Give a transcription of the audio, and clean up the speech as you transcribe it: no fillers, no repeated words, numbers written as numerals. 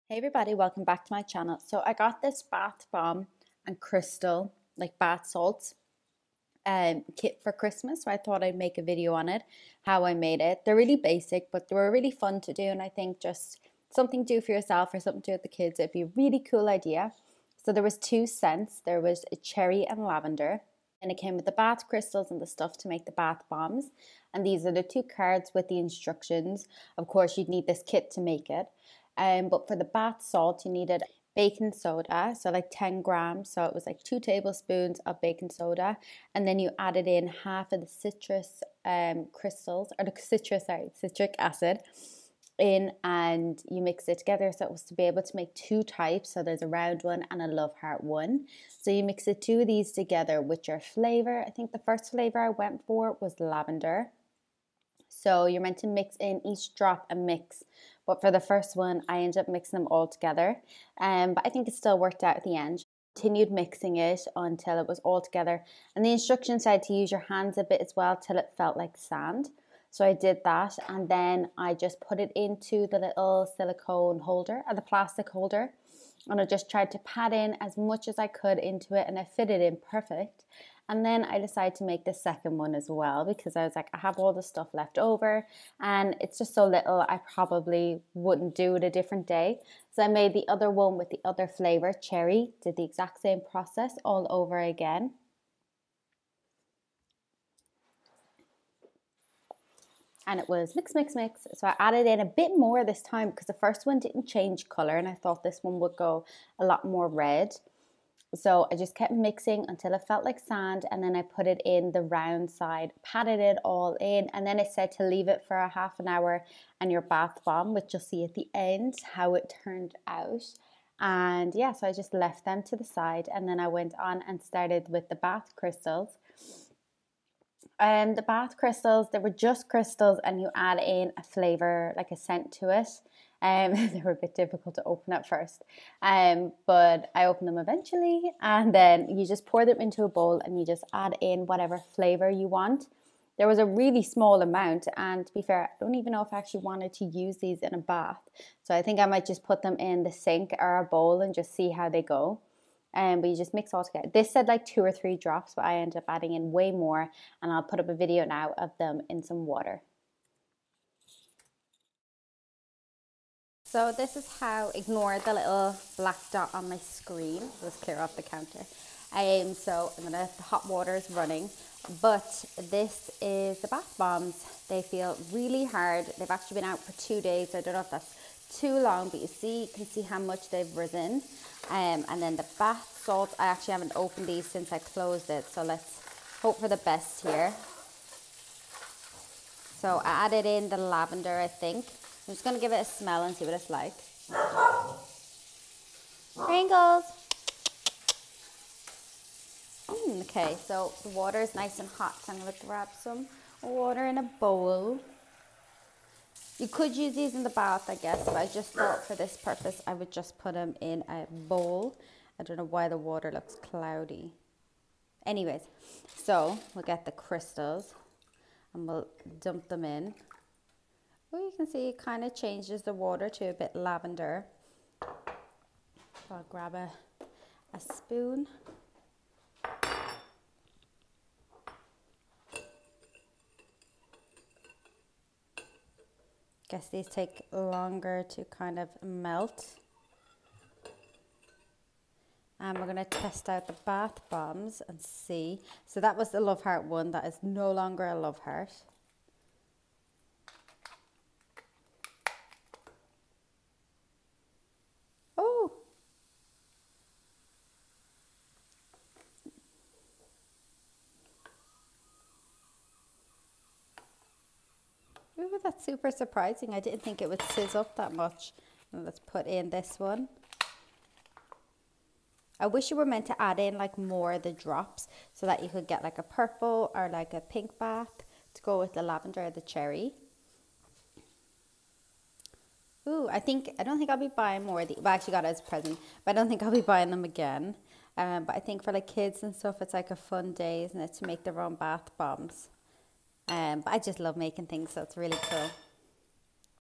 Hey everybody, welcome back to my channel. So I got this bath bomb and crystal, like bath salts, kit for Christmas. So I thought I'd make a video on it, how I made it. They're really basic, but they were really fun to do. And I think just something to do for yourself or something to do with the kids, it'd be a really cool idea. So there was two scents. There was a cherry and lavender. And it came with the bath crystals and the stuff to make the bath bombs. And these are the two cards with the instructions. Of course, you'd need this kit to make it. But for the bath salt, you needed baking soda, so like 10 grams. So it was like 2 tablespoons of baking soda. And then you added in half of the citrus crystals, or the citric acid in, and you mix it together. So it was to be able to make two types. So there's a round one and a love heart one. So you mix the two of these together with your flavor. I think the first flavor I went for was lavender. So you're meant to mix in each drop a mix. But for the first one, I ended up mixing them all together. But I think it still worked out at the end. Continued mixing it until it was all together. And the instructions said to use your hands a bit as well till it felt like sand. So I did that, and then I just put it into the little silicone holder, or the plastic holder. And I just tried to pat in as much as I could into it, and it fitted in perfect. And then I decided to make the second one as well, because I was like, I have all the stuff left over and it's just so little, I probably wouldn't do it a different day. So I made the other one with the other flavor, cherry, did the exact same process all over again. And it was mix, mix, mix. So I added in a bit more this time because the first one didn't change color, and I thought this one would go a lot more red. So I just kept mixing until it felt like sand, and then I put it in the round side, patted it all in, and then it said to leave it for a half an hour and your bath bomb, which you'll see at the end how it turned out. And yeah, so I just left them to the side, and then I went on and started with the bath crystals. The bath crystals, they were just crystals, and you add in a flavor, like a scent to it. They were a bit difficult to open at first, but I opened them eventually, and then you just pour them into a bowl and you just add in whatever flavor you want. There was a really small amount, and to be fair, I don't even know if I actually wanted to use these in a bath, so I think I might just put them in the sink or a bowl and just see how they go. But you just mix all together. This said like 2 or 3 drops, but I ended up adding in way more, and I'll put up a video now of them in some water. So this is how, ignore the little black dot on my screen. Let's clear off the counter. So I'm gonna, the hot water is running, but this is the bath bombs. They feel really hard. They've actually been out for 2 days. I don't know if that's too long, but you can see how much they've risen. And then the bath salts, I actually haven't opened these since I closed it, so let's hope for the best here. So I added in the lavender, I think. I'm just going to give it a smell and see what it's like. Pringles! Okay, so the water is nice and hot, so I'm going to grab some water in a bowl. You could use these in the bath, I guess, but I just thought for this purpose I would just put them in a bowl. I don't know why the water looks cloudy. Anyways, so we'll get the crystals and we'll dump them in. Well, you can see it kind of changes the water to a bit lavender. So I'll grab a spoon. Guess these take longer to kind of melt. And we're going to test out the bath bombs and see. So that was the love heart one. That is no longer a love heart. Oh! Ooh, that's super surprising. I didn't think it would sizz up that much. And let's put in this one. I wish you were meant to add in like more of the drops so that you could get like a purple or like a pink bath to go with the lavender or the cherry. Ooh, I don't think I'll be buying more of these. Well, I actually got it as a present, but I don't think I'll be buying them again. But I think for like kids and stuff, it's like a fun day, isn't it, to make their own bath bombs. But I just love making things, so it's really cool.